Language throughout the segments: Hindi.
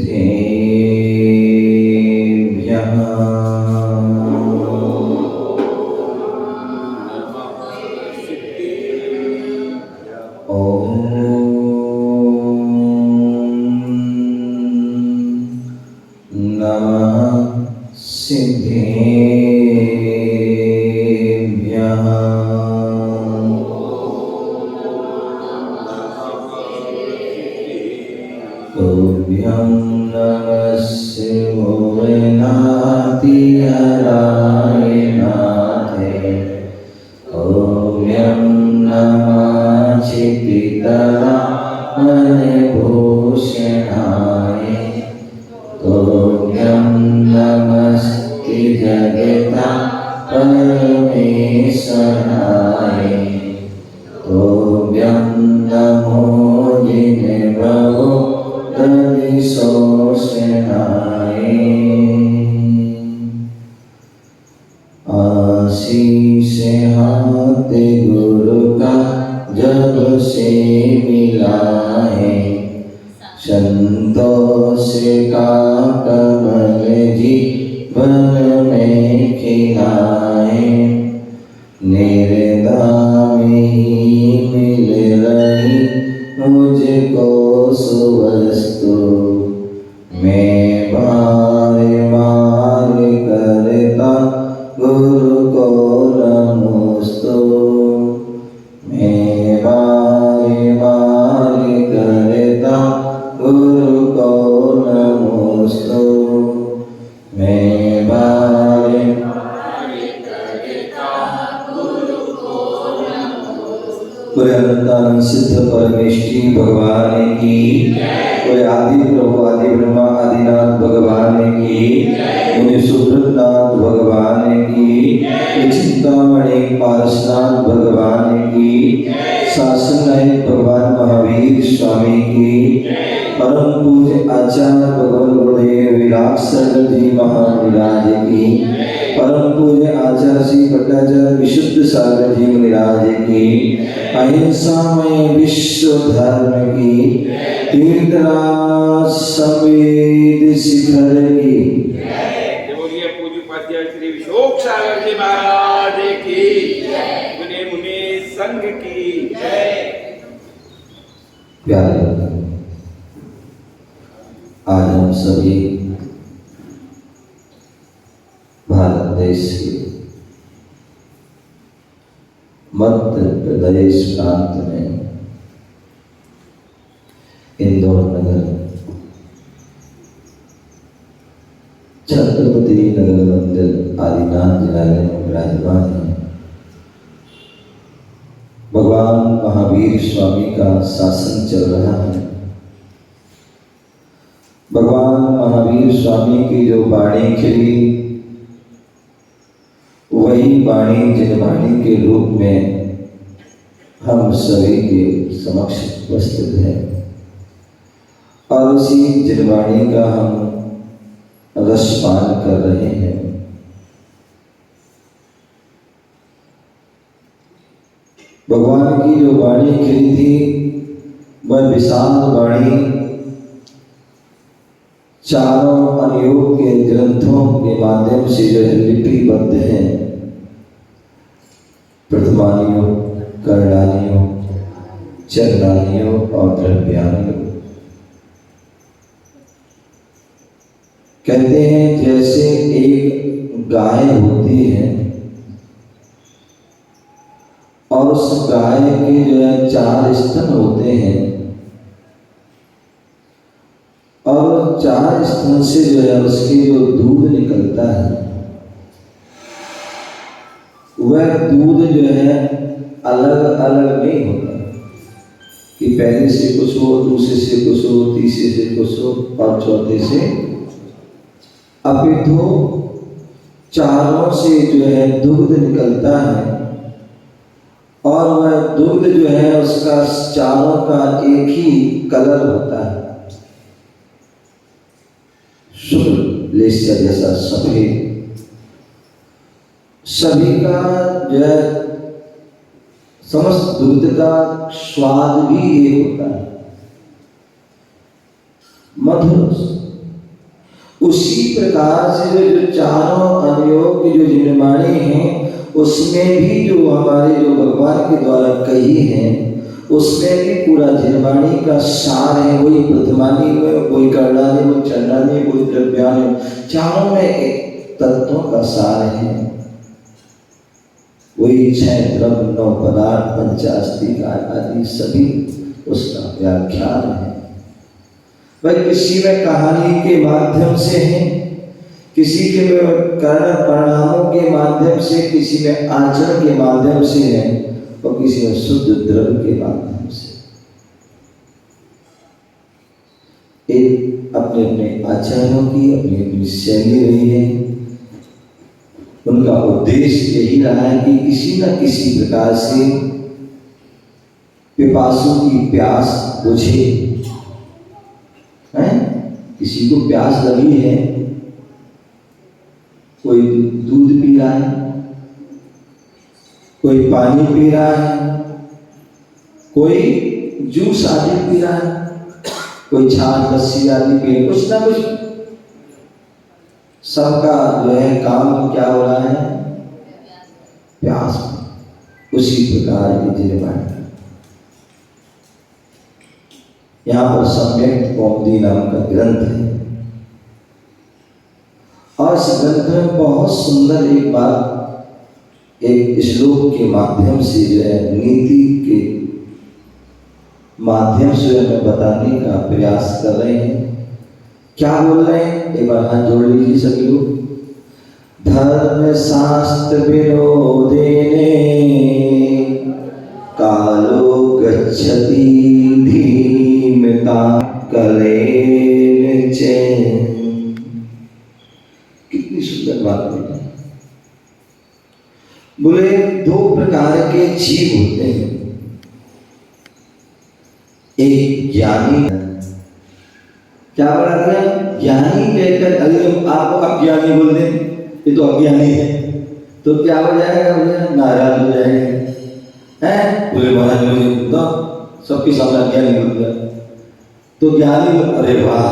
सिद्धेभ्यः सिद्धेभ्यः तुभ्यं नमः शिवनाथि हराय नाथे तुभ्यं नमः चित्तितरामणिभूषणाय तुभ्यं नमस्ते जगता परमेश्वराय तुभ्यं नमो जिनप्रभो दधिशोषणाय आशीष हाथ गुरु का जब से मिला है संतोष का कमल जीवन में खिलाए निर्दाम ही मिल रही मुझको सुवस्तु मैं बार बार करता गुरु को नमोस्तु मैं बार बार करता गुरु को नमोस्तु मैं बार कोई अनंतानंद सिद्ध परमेष्ठी भगवान की, कोई आदि प्रभु आदि ब्रह्मा आदिनाथ भगवान की, मुझे सुब्रतनाथ भगवान की, चिंतामणि पारसनाथ भगवान की, शासन नायक भगवान महावीर स्वामी की, परम पूज्य आचार्य भगवान गुरुदेव विराट सागर जी महाराज की, परम पूज्य आचार्य श्री भट्टाचार्य विशुद्ध सागर जी महाराज की, अहिंसामय विश्व धर्म की, तीर्थराज समेत शिखर की, बोलिए पूज्य उपाध्याय श्री विशोक सागर जी महाराज की, मुनि मुनि संघ की जय। प्यारे आज हम सभी भारत देश के मध्य प्रदेश प्रांत में इंदौर नगर छत्रपति नगर मंदिर आदिनाथ जिलालय में विराजमान है। भगवान महावीर स्वामी का शासन चल रहा है। भगवान महावीर स्वामी की जो वाणी खिली वही वाणी जिनवाणी के रूप में हम सभी के समक्ष उपस्थित है और उसी जिनवाणी का हम रसपान कर रहे हैं। भगवान की जो वाणी खिली थी वह विशाल वाणी चारों अनुयोग के ग्रंथों के माध्यम से जो है लिपिबद्ध है। प्रथमानियों, करणानियों, चरणानियों और द्रव्यानियों। कहते हैं जैसे एक गाय होती है और उस गाय के जो है 4 स्तन होते हैं और 4 स्तन से जो है उसकी जो दूध निकलता है वह दूध जो है अलग अलग नहीं होता कि पहले से कुछ हो, दूसरे से कुछ हो, तीसरे से कुछ हो और चौथे से, अपितु चारों से जो है दुग्ध निकलता है और वह दुग्ध जो है उसका चारों का एक ही कलर होता है, शुक्ल लेस्य जैसा सफेद। सभी का जो है समस्त दुग्ध का स्वाद भी एक होता है, मधुर प्रकार से जो चारों अवयव की जो निर्माणी हैं उसमें भी जो हमारे जो भगवान के द्वारा कही है उसमें भी पूरा निर्माणी का सार है। वही प्रथमानी में, वही कर्णानी, वही चंडानी, वही द्रव्यानी, चारों में एक तत्वों का सार है। वही 6 द्रव्य 9 पदार्थ पंचास्तिक आदि सभी उसका व्याख्यान है। भाई किसी में कहानी के माध्यम से है, किसी के में कर्ण परिणामों के माध्यम से, किसी में आचरण के माध्यम से है और किसी में शुद्ध द्रव्य के माध्यम से। एक अपने अपने आचरणों की अपनी अपनी शैली रही है। उनका उद्देश्य यही रहा है कि किसी न किसी प्रकार से पिपासु की प्यास बुझे। किसी को प्यास लगी है, कोई दूध पी रहा है, कोई पानी पी रहा है, कोई जूस आदि पी रहा है, कोई छाछ लस्सी आदि पी रहा है, कुछ ना कुछ सबका जो है काम क्या हो रहा है, प्यास। उसी प्रकार की निर्माण यहाँ पर सम्यक कौमुदी नाम का ग्रंथ है और इस ग्रंथ में बहुत सुंदर एक बात एक श्लोक के माध्यम से जो है नीति के माध्यम से हमें बताने का प्रयास कर रहे हैं। क्या बोल रहे हैं, एक बार हाथ जोड़ लीजिए सभी लोग। धर्म शास्त्र विरोधेने कालो गच्छति धीमता कलेन चैन। कितनी सुंदर बात है। बोले 2 प्रकार के जीव होते हैं, एक ज्ञानी, क्या बोला गया, ज्ञानी कहकर अगर आपको अज्ञानी बोल दे ये तो अज्ञानी है तो क्या हो जाएगा, भैया नाराज हो जाएगा हैं। बोले महाराज मुझे तो सबके सामने अज्ञानी बोल दिया तो ज्ञानी, अरे वाह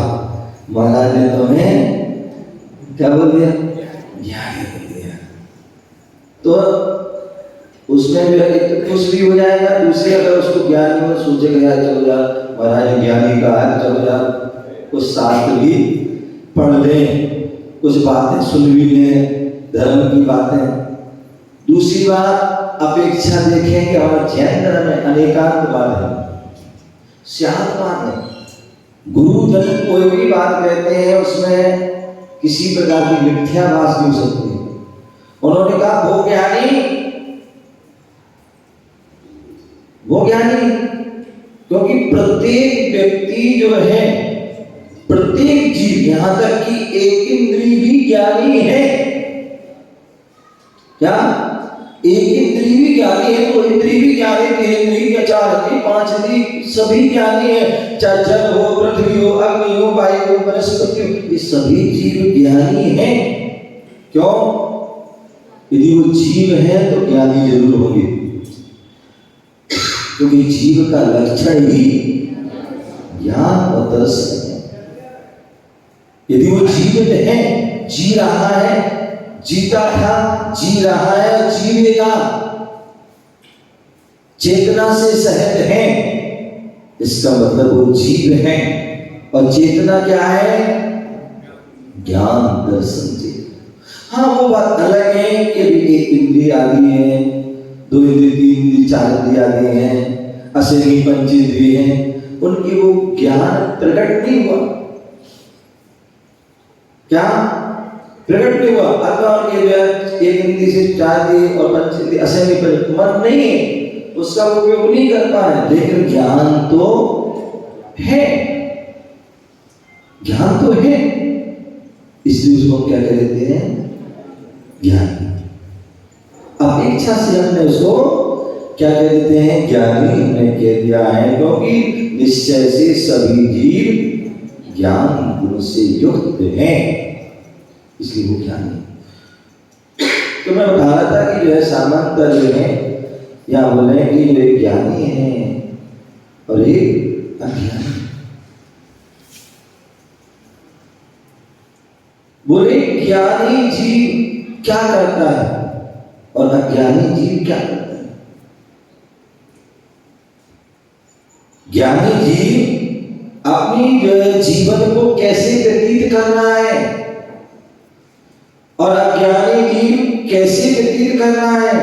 महाराज ने तुम्हें क्या बोल दिया, ज्ञानी बोल दिया। तो उसमें जो है खुश भी हो जाएगा, दूसरे अगर उसको ज्ञानी में सोचेगा यार चलो यार महाराज ज्ञानी का है, चलो यार कुछ शास्त्र भी पढ़ लें, कुछ बातें सुन भी लें, धर्म की बातें। दूसरी बात अपेक्षा देखें कि हमारे जैन धर्म में अनेकांतवाद है, स्यात्वाद है। गुरुजन कोई भी बात कहते हैं उसमें किसी प्रकार की मिथ्याभास नहीं हो सकती। उन्होंने कहा वो ज्ञानी, क्योंकि प्रत्येक व्यक्ति जो है, प्रत्येक जीव, यहां तक कि एक इंद्री भी ज्ञानी है। क्या एक इंद्री भी ज्ञानी है, तो इंद्री भी ज्ञानी, 3 इंद्री या 4 इंद्री 5 इंद्री सभी ज्ञानी है। चाहे जल हो, पृथ्वी हो, अग्नि हो, वायु हो, वनस्पति हो, ये सभी जीव ज्ञानी हैं। क्यों? यदि वो जीव है तो ज्ञानी जरूर होंगे, क्योंकि जीव का लक्षण ही ज्ञान और दर्शन है। यदि वो जीवित है, जी रहा है, जीता था, जी रहा है, जीवेगा, चेतना से सहज है, इसका मतलब वो जीव है। और चेतना क्या है? ज्ञान दर्शन चेतना। हाँ वो बात अलग है कि एक इंद्रिय आदि है, 2 इंद्रिय 3 इंद्रिय 4 इंद्रिय आदि हैं, अशरीरी पंचेंद्रिय हैं, उनकी वो ज्ञान प्रकट नहीं हुआ। क्या प्रकट नहीं हुआ? अथवा एक इंद्रिय से 4 इंद्रिय और पंचेंद्रिय अशरीरी पर मन नहीं है, उसका उपयोग नहीं कर पा रहे, लेकिन ज्ञान तो है, ज्ञान तो है, इसलिए उसको क्या कहते हैं? ज्ञानी। अपेक्षा से हमने उसको क्या कह देते हैं? ज्ञानी हमने कह दिया है, क्योंकि निश्चय से सभी जीव ज्ञान गुण से युक्त हैं, इसलिए वो ज्ञानी। तो मैं बता रहा था कि जो है सामान्यतः जो है या बोले कि जो एक ज्ञानी है और एक अज्ञानी। बोले ज्ञानी जीव क्या करता है और अज्ञानी जीव क्या करता है। ज्ञानी जीव अपनी जो है जीवन को कैसे व्यतीत करना है और अज्ञानी जीव कैसे व्यतीत करना है।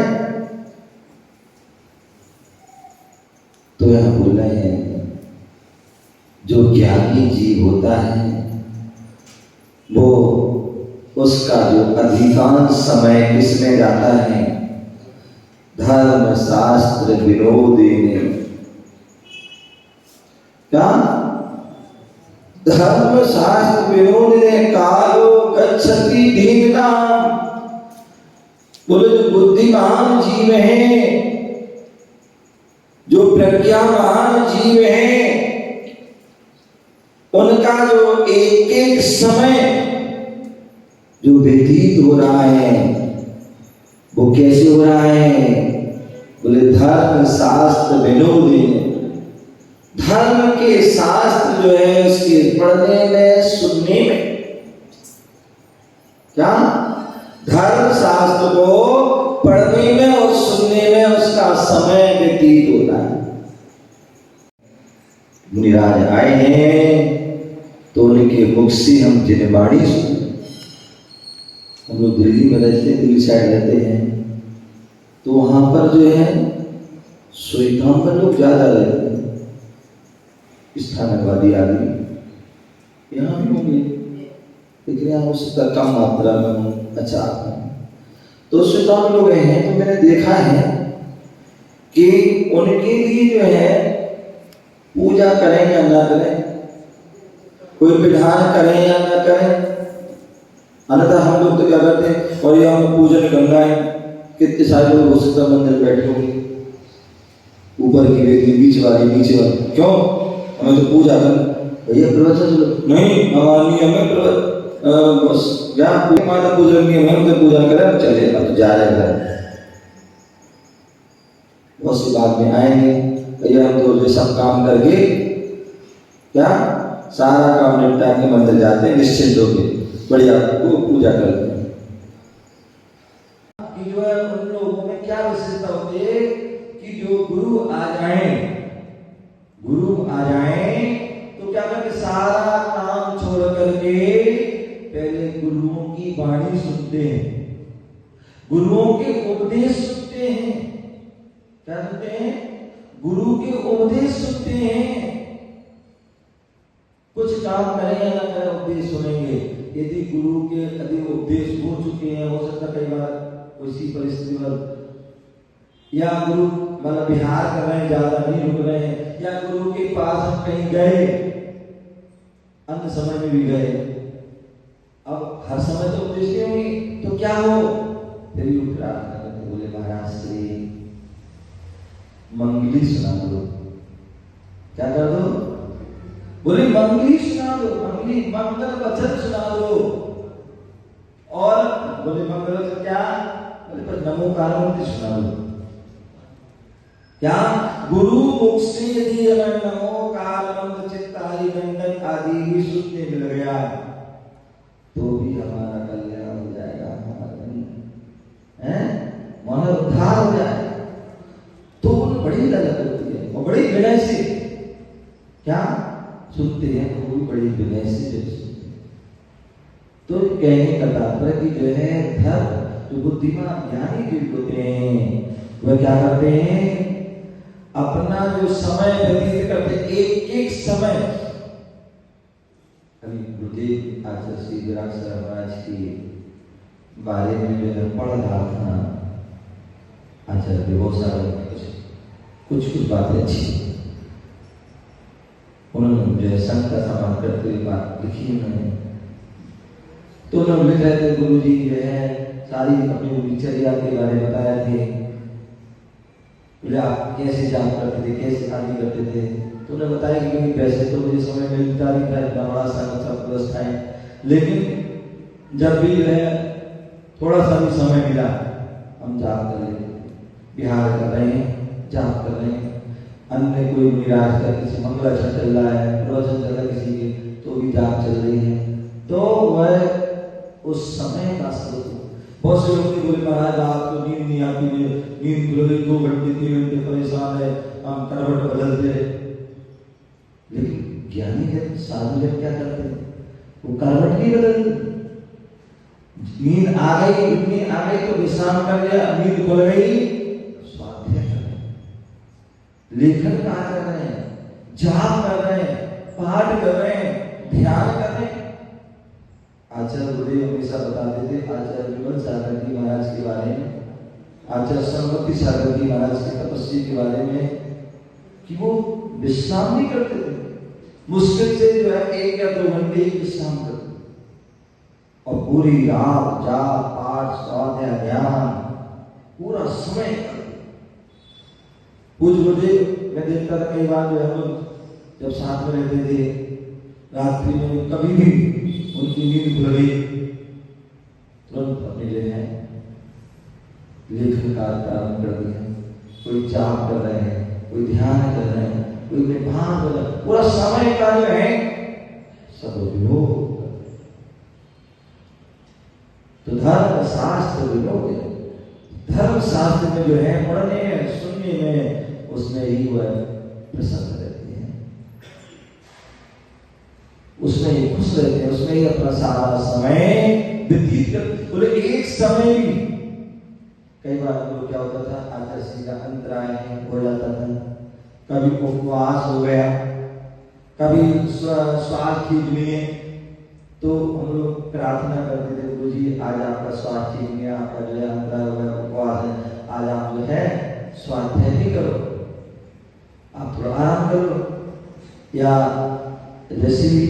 तो यहां बोल रहे हैं जो ज्ञानी जीव होता है वो उसका जो अधिकांश समय किसमें जाता है, धर्म शास्त्र विनोदी में। क्या धर्म शास्त्र विनोद ने कालो गच्छति दीननाम। बोले जो बुद्धिमान जीव हैं, जो प्रज्ञावान जीव हैं, उनका जो एक एक समय जो व्यतीत हो रहा है वो कैसे हो रहा है। बोले धर्म शास्त्र विनोदी में। धर्म के शास्त्र जो है उसके पढ़ने में सुनने में। क्या धर्म शास्त्र को पढ़ने में और सुनने में उसका समय व्यतीत होता है। मुनिराज आए हैं तो उनके मुख से हम जिनवाणी सुने। हम लोग दिल्ली में रहते हैं, दिल्ली साइड रहते हैं, तो वहां पर जो है श्वेतांबर लोग ज्यादा रहते हैं, स्थानवादी आदमी यहाँ भी होंगे, लेकिन यहाँ उसका कम मात्रा में अच्छा आता है। तो श्वेतांबर लोग हैं तो मैंने देखा है कि उनके लिए जो है पूजा करें या ना करें, कोई विधान करें या ना करें, अन्यथा हम लोग तो क्या करते हैं, और ये हमें पूजन करना है। कितने सारे लोग हो सकता मंदिर बैठे होंगे, ऊपर की वेदी बीच वाली नीचे वाली, क्यों हमें तो पूजा करना। भैया प्रवचन नहीं हमारी हमें बस क्या माता पूजन की हम तो पूजन करें, चले अब तो जा रहे हैं। बहुत सी बात में आएंगे भैया हम तो जो सब काम करके क्या सारा काम निपटा के मंदिर जाते हैं निश्चिंत होके, बढ़िया वो पूजा करते हैं। कि जो है उन लोगों में क्या विशेषता होती है कि जो गुरु आ जाएं तो क्या करते, सारा काम छोड़ करके पहले गुरुओं की वाणी सुनते हैं, गुरुओं के उपदेश सुनते हैं। क्या सुनते हैं, गुरु के उपदेश सुनते हैं। कुछ काम करें या ना करें उपदेश सुनेंगे। यदि गुरु के अधिक उपदेश हो चुके हैं, हो सकता कई बार किसी परिस्थिति में या गुरु मतलब विहार कर रहे हैं, ज्यादा नहीं रुक रहे हैं, या गुरु के पास हम कहीं गए, अन्य समय में भी गए, अब हर समय तो उपदेश नहीं होंगे, तो क्या हो, फिर भी प्रार्थना करते, बोले महाराज श्री मंगली सुना दो। क्या कर दो, बोले मंगली सुना दो, मंगली मंगल वचन सुना दो। और बोले मंगल वचन क्या, बोले पर नमो कारमूर्ति सुना दो। क्या गुरु मुख से यदि अगर नमो कारमंत्र चित्तारी गंडन आदि भी सुनने मिल गया तो भी हमारा कल्याण हो जाएगा, हमारा मन उद्धार हो जाएगा। तो बड़ी ललक होती है और बड़ी विनय से क्या सुनते हैं, वो भी बड़ी विनय से सुनते हैं। तो कहने का तात्पर्य कि जो है धर्म जो बुद्धिमान ज्ञानी जो होते हैं वह क्या करते हैं, अपना जो समय व्यतीत करते, एक एक समय। अभी गुरुदेव आचार्य श्री विराट महाराज के बारे में जो है पढ़ रहा था, आचार्य बहुत सारे कुछ बातें अच्छी उन्होंने जो है संघ का सम्मान करते हुए बात लिखी उन्होंने। तो उन्होंने लिख रहे थे, गुरु जी जो है सारी अपनी दिनचर्या के बारे में बताए थे, बोले आप कैसे जाप करते थे, कैसे आदि करते थे। तो उन्होंने बताया कि वैसे तो मुझे समय मिलता नहीं था, इतना बड़ा सब व्यवस्थाएं, लेकिन जब भी जो है थोड़ा सा भी समय मिला हम जाप कर रहे, बिहार कर रहे हैं, जाप कर रहे हैं। अन्य कोई निराश का किसी मंगलाचरण चल रहा है, प्रवचन चल रहा है किसी के, तो भी जाप चल रही है। तो वह उस समय का सदुपयोग। बहुत से लोग बोले महाराज रात को नींद नहीं आती है, नींद खुल गई 2 घंटे 3 घंटे परेशान है, हम करवट बदलते हैं। लेकिन ज्ञानी जन साधु जन क्या करते हैं, वो करवट नहीं बदलते। नींद आ गई तो विश्राम कर लिया, नींद खुल गई स्वाध्याय कर रहे हैं, लेखन कार्य कर रहे हैं, जाप कर रहे हैं, पाठ कर रहे हैं, ध्यान कर रहे हैं। आचार्य गुरुदेव हमेशा बताते थे, आचार्य विमल सागर जी महाराज के बारे में, आचार्य सरस्वती सागर जी महाराज के तपस्वी के बारे में, कि वो विश्राम नहीं करते थे। मुश्किल से जो है 1 या 2 घंटे विश्राम करते और पूरी रात जाप पाठ स्वाध्याय ध्यान पूरा समय करते। पूज्य गुरुदेव मैं देखता था कई बार जो हम लोग जब साथ में रहते थे, रात्रि में कभी भी उनकी नींद खुल गई, तुरंत अपने जो है लेखन कार्य प्रारंभ कर दिया। कोई जाप कर रहे हैं, कोई ध्यान कर रहे हैं, कोई निभान कर रहे हैं, पूरा समय का जो है सदुपयोग। तो धर्म शास्त्र विनोद, धर्म शास्त्र में जो है पढ़ने में सुनने में उसमें ही वह प्रसन्न रहते हैं, उसमें ही खुश रहते हैं, उसमें ही अपना सारा समय व्यतीत करते। बोले एक समय भी कई बार लोग क्या होता था, आचार्य का अंतराय हो जाता था, कभी उपवास हो गया, कभी श्वास ठीक नहीं है, तो हम लोग प्रार्थना करते थे, गुरु जी आज आपका स्वास्थ्य ठीक नहीं है, आपका जो है अंतराय हो गया, उपवास है, आज आप जो है स्वाध्याय नहीं करो, आप थोड़ा आराम करो। या जैसे नहीं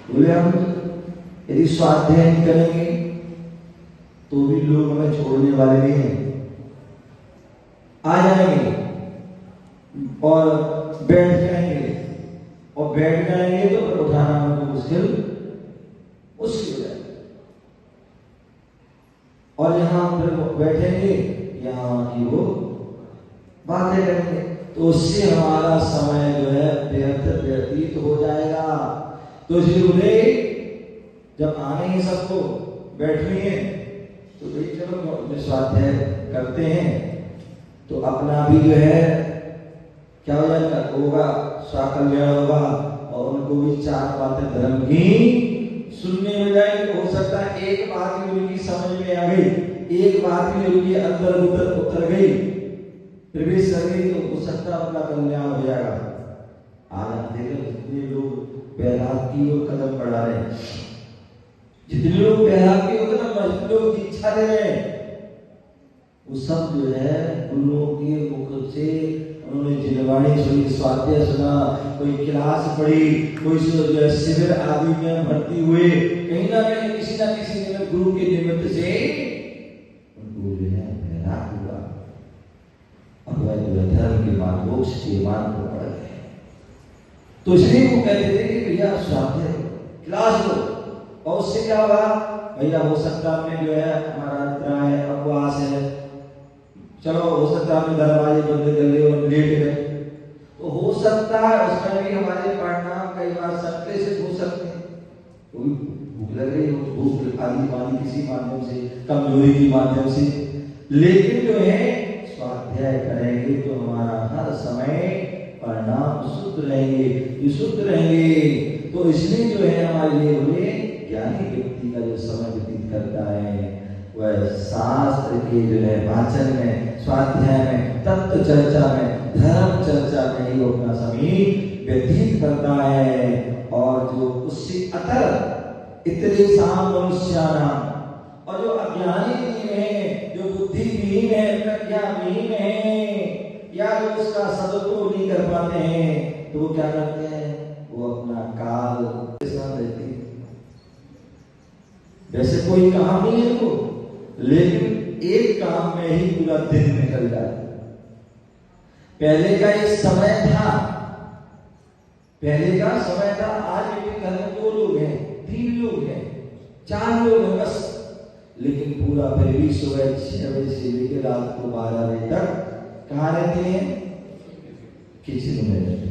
बोले हम यदि स्वाध्याय नहीं करेंगे तो भी लोग हमें छोड़ने वाले नहीं हैं, आ जाएंगे और बैठ जाएंगे, और बैठ जाएंगे तो फिर उठाना उनको मुश्किल हो जाएगा। और यहाँ फिर बैठेंगे, यहाँ की वो बातें करेंगे, तो उससे हमारा समय जो है व्यतीत हो जाएगा। तो इसलिए बोले जब आने ही सबको बैठनी है तो भाई चलो स्वाध्याय करते हैं, तो अपना भी जो है क्या हो जाएगा, होगा स्वाकल्याण होगा, और उनको भी 4 बातें धर्म की सुनने मिल जाएगी। हो सकता है एक बात भी उनकी समझ में आ गई, एक बात भी उनके अंदर उतर गई, प्रवेश कर गई, तो हो सकता है अपना कल्याण हो जाएगा। आज आप देखें जितने लोग वैराग्य की ओर कदम बढ़ा रहे हैं, जितने लोग वैराग्य की ओर कदम, लोग दीक्षा दे रहे हैं, वो सब जो है गुरुओं के मुख से उन्होंने जिनवाणी सुनी, स्वाध्याय सुना, कोई क्लास पढ़ी, कोई जो शिविर आदि में भर्ती हुए, कहीं ना कहीं किसी ना किसी गुरु के निमित्त से उनको जो है वैराग्य हुआ, और वह जो धर्म के मार्ग मोक्ष के मार्ग पर बढ़ गए। तो इसलिए वो कहते थे कि भैया स्वाध्याय क्लास लो, और उससे क्या होगा, भैया हो सकता है जो है हमारा अंतराय है, उपवास है, चलो हो सकता है दरवाजे बंद कर ले और लेट गए, तो हो सकता है उसमें भी हमारे परिणाम कई बार संक्लेशित हो सकते हैं। कोई भूख लग रही हो, भूख आदि पानी किसी माध्यम से, कमजोरी के माध्यम से, लेकिन जो है स्वाध्याय करेंगे तो हमारा हर समय परिणाम शुद्ध रहेंगे, शुद्ध रहेंगे। तो इसलिए जो है हमारे लिए बोले ज्ञानी व्यक्ति का जो समय व्यतीत करता है वह शास्त्र के जो है वाचन में, स्वाध्याय में, तत्व चर्चा में, धर्म चर्चा में ही अपना समय व्यतीत करता है। और जो उससे अतर इतने साम मनुष्यानाम, और जो अज्ञानी है, जो बुद्धिहीन है, प्रज्ञाहीन है, या जो उसका सदुपयोग नहीं कर पाते हैं, तो वो क्या करते हैं, वो अपना काल के साथ रहते हैं। वैसे कोई काम नहीं है वो, लेकिन एक काम में ही पूरा दिन निकल जाए। पहले का एक समय था, पहले का समय था, आज एक घर में 2 लोग हैं, 3 लोग हैं, 4 लोग हैं बस, लेकिन पूरा फिर भी सुबह 6 बजे से लेकर रात को 12 बजे तक कहाँ रहते हैं, किचन में रहते।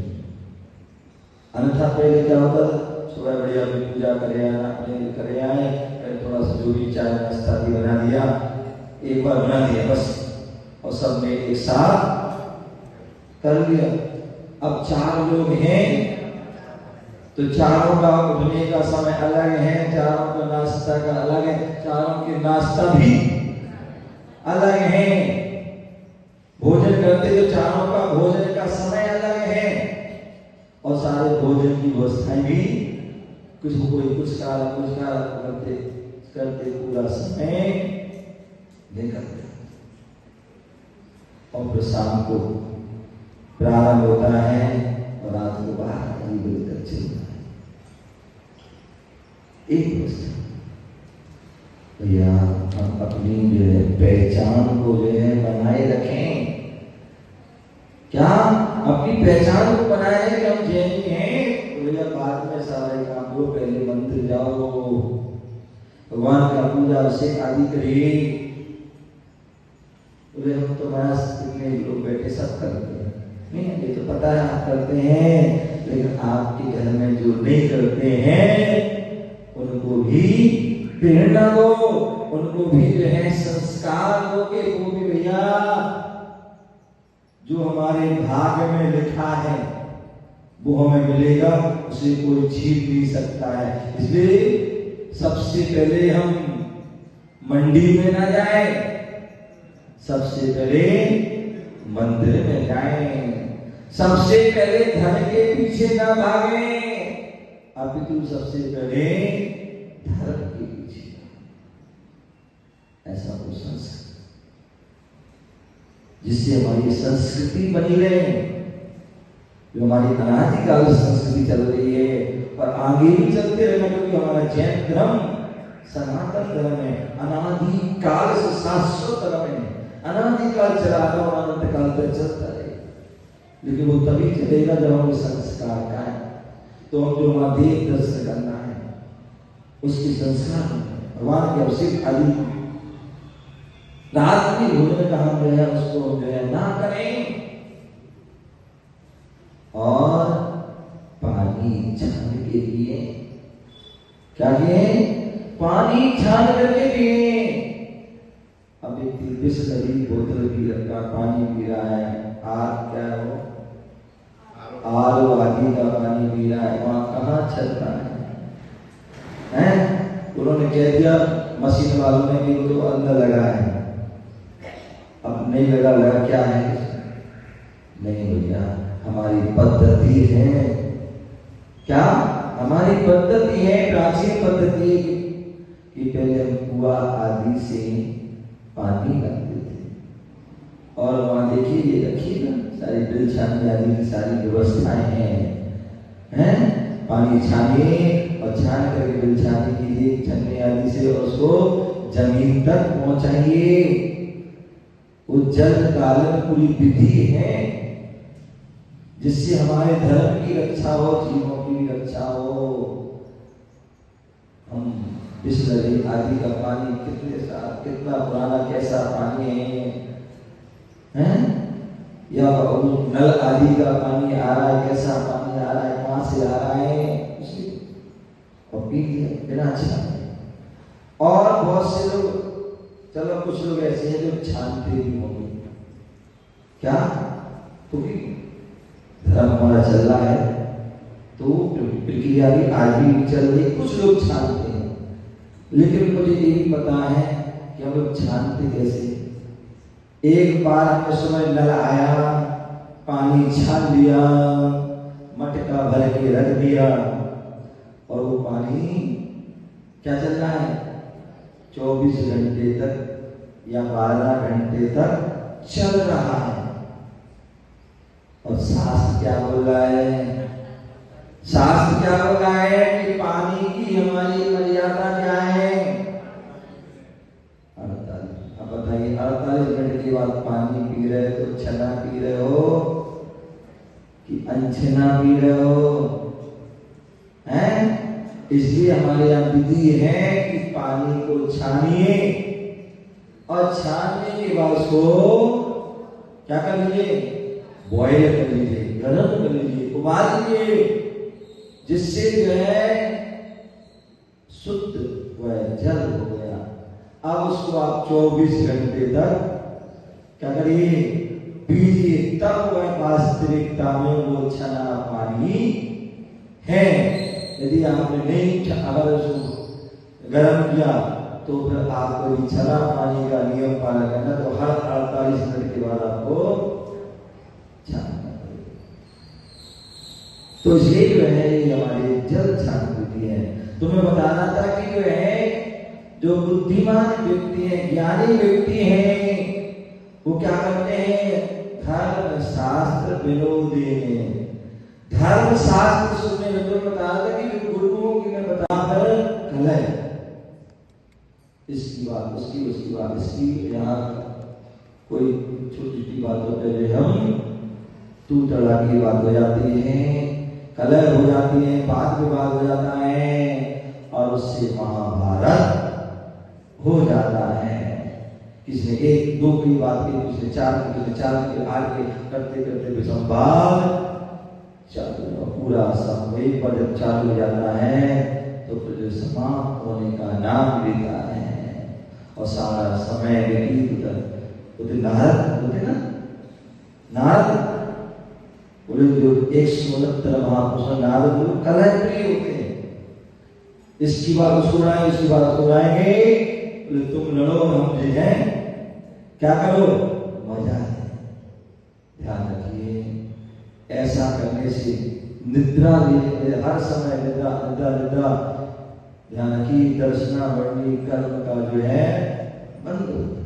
अन्यथा पहले क्या होता था, सुबह बढ़िया भी पूजा करे आना, अपने करे आए, थोड़ा सा जो भी चाय नाश्ता भी बना दिया, एक बार बना दिया बस, और सब ने एक साथ कर लिया। अब 4 लोग हैं तो चारों का उठने का समय अलग है, चारों का नाश्ता का अलग है, चारों के नाश्ता भी अलग है, भोजन करते तो चारों का भोजन का समय अलग है, और सारे भोजन की व्यवस्थाएं भी कुछ करते करते पूरा समय निकलते। और फिर शाम को प्रारंभ होता है और रात को 12 बजे तक चलता है। एक प्रश्न, भैया हम अपनी जो है पहचान को जो है बनाए रखें, क्या अपनी पहचान को बनाए कि हम जैनी हैं? तो भैया बाद में सारे काम को, पहले मंदिर जाओ, भगवान का पूजा से आदि करिए। बोले हम तो महाराज कितने लोग बैठे सब करते हैं, नहीं ये तो पता है आप करते हैं, लेकिन आपके घर में जो नहीं करते हैं उनको भी प्रेरणा दो, उनको भी जो है संस्कार दो कि वो भी भैया जो हमारे भाग्य में लिखा है वो हमें मिलेगा, उसे कोई छीन नहीं सकता है। इसलिए सबसे पहले हम मंडी में ना जाएं, सबसे पहले मंदिर में जाएं, सबसे पहले धन के पीछे ना भागें, अपितु सबसे पहले धर्म के पीछे। ऐसा वो संस्कृति जिससे हमारी संस्कृति बनी रहे, जो हमारी अनादिकाल संस्कृति चल रही है और आगे भी चलते रहना, क्योंकि हमारा जैन धर्म सनातन धर्म है, अनादिकाल से शाश्वत धर्म है, अनादिकाल चला रहा और अनंत काल तक चलता रहे। लेकिन वो तभी चलेगा जब हमें संस्कार का है, तो हम जो हमारा देव दर्शन करना है उसके संस्कार भगवान के अभिषेक आदि रात की भोजन का हम जो है उसको जो है ना करें, और पानी छान के लिए क्या किए, पानी छान करके पिए। अब एक बिसलरी बोतल भी रखा पानी पी रहा है, आप क्या हो आरो आदि का पानी पी रहा है, वहां कहाँ चलता है? उन्होंने कह दिया मशीन वालों ने कि तो अंदर लगा है, अब नहीं लगा क्या है? नहीं भैया हमारी पद्धति है, क्या हमारी पद्धति है, प्राचीन पद्धति कि पहले हम कुआ आदि से पानी रखते थे, और वहां देखिए ये रखिए ना सारी बिल छानने आदि की सारी व्यवस्थाएं हैं, पानी छानिए और छान करके बिल छानी कीजिए छन्ने आदि से, और उसको जमीन तक पहुंचाइए। वो जल कालन पूरी विधि है जिससे हमारे धर्म की रक्षा हो, जीवों की भी रक्षा हो। हम बिसलरी आदि का पानी कितना पुराना कैसा पानी है, या नल आदि का पानी आ रहा है, कैसा पानी आ रहा है, कहां से आ रहा है, और पी लिया बिना छाने। और बहुत से लोग, चलो कुछ लोग ऐसे हैं जो छानते भी होंगे, क्या क्योंकि धर्म हमारा चल रहा है तो प्रक्रिया भी आज भी चल रही, कुछ लोग छानते हैं, लेकिन मुझे ये भी पता है कि हम लोग छानते कैसे। एक बार हमने समय नल आया, पानी छान लिया, मटका भर के रख दिया, और वो पानी क्या चल रहा है 24 घंटे तक या 12 घंटे तक चल रहा है। और शास्त्र क्या बोल रहा है? शास्त्र क्या बोल रहा है कि पानी की हमारी मर्यादा क्या है? 48। अब बताइए 48 घंटे के बाद पानी पी रहे हो तो छना पी रहे हो कि अनछना पी रहे हो? हैं? इसलिए हमारे यहाँ विधि है कि पानी को छानिए, और छानने के बाद उसको क्या कर लीजिए, बॉयल कर लीजिए, गर्म कर लीजिए, उबाल लीजिए। जिससे जो है शुद्ध वह जल हो गया। अब उसको आप 24 घंटे तक क्या करिए, पीजिए, तब वह वास्तविकता में वो छना पानी है। यदि आपने नहीं अगर उसको गर्म किया तो फिर आपको यदि छना पानी का नियम पालन करना, तो हर 48 मिनट के बाद आपको छानना पड़ेगा। तो ये जो है ये हमारी जल छान विधि है। तो मैं बताना था कि जो है जो बुद्धिमान व्यक्ति है, ज्ञानी व्यक्ति है, वो क्या करते हैं, धर्म शास्त्र विनोदी है। धर्म शास्त्र सुनने में तो बताया था कि जो गुरुओं की मैं बता कर कलह, इसकी बात उसकी बात इसकी, यहाँ कोई छोटी छोटी बातों पे हम तू तड़ा की बात हो जाती है, कलह हो जाती है, वाद विवाद हो जाता है और उससे महाभारत हो जाता है। किसी ने 1 2 की बात की, किसी ने 4 की आगे करते करते संवाद चालू, पूरा समय पर जब चालू हो जाता है तो फिर जो समाप्त होने का नाम लेता है और सारा समय व्यतीत होते नारद होते ना, नारद बोले जो 169 महापुरुष नारद जो कलह प्रिय होते हैं, इसकी बात उसको उड़ाएंगे, इसकी बात उसको उड़ाएंगे, बोले तुम लड़ो हम जो है क्या करो, मजा है। ध्यान रखिए, ऐसा करने से निद्रा हर समय निद्रा निद्रा निद्रा, ध्यान रखिए, दर्शना वर्णी कर्म का जो है बंद होता।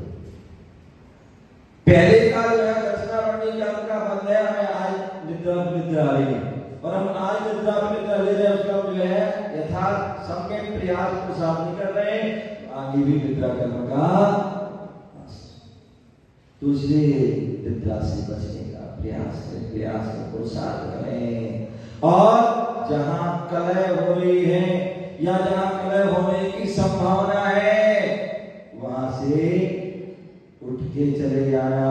पहले का जो है दर्शना वर्णी कर्म का बंद है, हमें आज निद्रा आ रही है और हम आज निद्रा ले रहे हैं, उसका जो है यथार्थ समय प्रयास को साथ नहीं कर रहे हैं, आगे भी निद्रा कर्म का, तो इसलिए निद्रा से बचने का प्रयास पुरुषार्थ करें। और जहां कलह हो रही है या जहां कलह होने की संभावना है, वहां से उठ के चले जाना।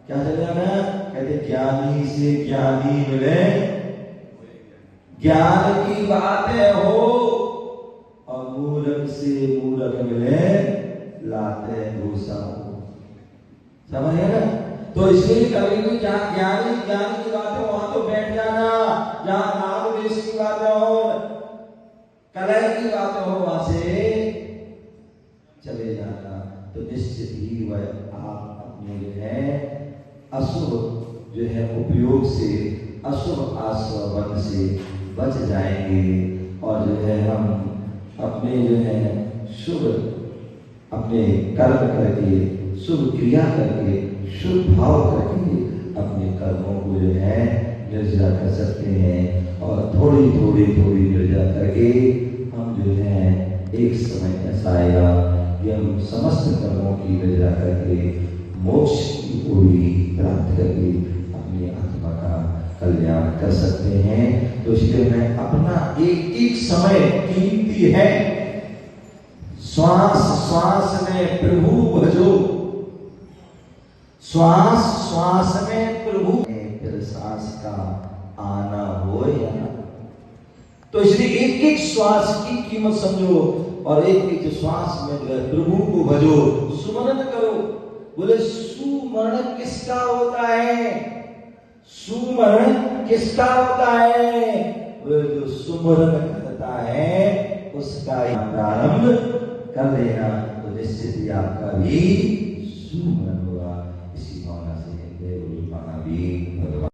क्या चले जाना, कहते ज्ञानी से ज्ञानी मिले, ज्ञान की बातें हो, और मूर्ख से मूर्ख मिले, लाते भूसा हो। समझ गए ना? तो इसलिए कभी भी जहाँ ज्ञानी की बातें वहां तो बैठ जाना, जहाँ नाम देश की बातें हो, कलह की बातें हो, वहां से चले जाना। तो निश्चित ही वह आप अपने जो है अशुभ जो है उपयोग से, अशुभ आस्वादन से बच जाएंगे और जो है हम अपने जो है शुभ अपने कर्म करके, शुभ क्रिया करके, शुभ भाव करके अपने कर्मों को जो है निर्जा कर सकते हैं। और थोड़ी निर्जा करके हम जो है एक समय ऐसा आएगा कि हम समस्त कर्मों की निर्जा करके मोक्ष की ओरी प्राप्त करके अपनी आत्मा का कल्याण कर सकते हैं। तो इसलिए मैं अपना एक समय कीमती है, श्वास में प्रभु भजो, श्वास में प्रभु, फिर सांस का आना हो या ना। तो इसलिए एक श्वास की कीमत समझो और एक श्वास में जो है प्रभु को भजो, सुमरण करो। बोले सुमरण किसका होता है, सुमरण किसका होता है, वो जो सुमरण करता है उसका प्रारंभ कर देना, तो निश्चित ही आपका भी सुमरण होगा। इसी भावना से देव भी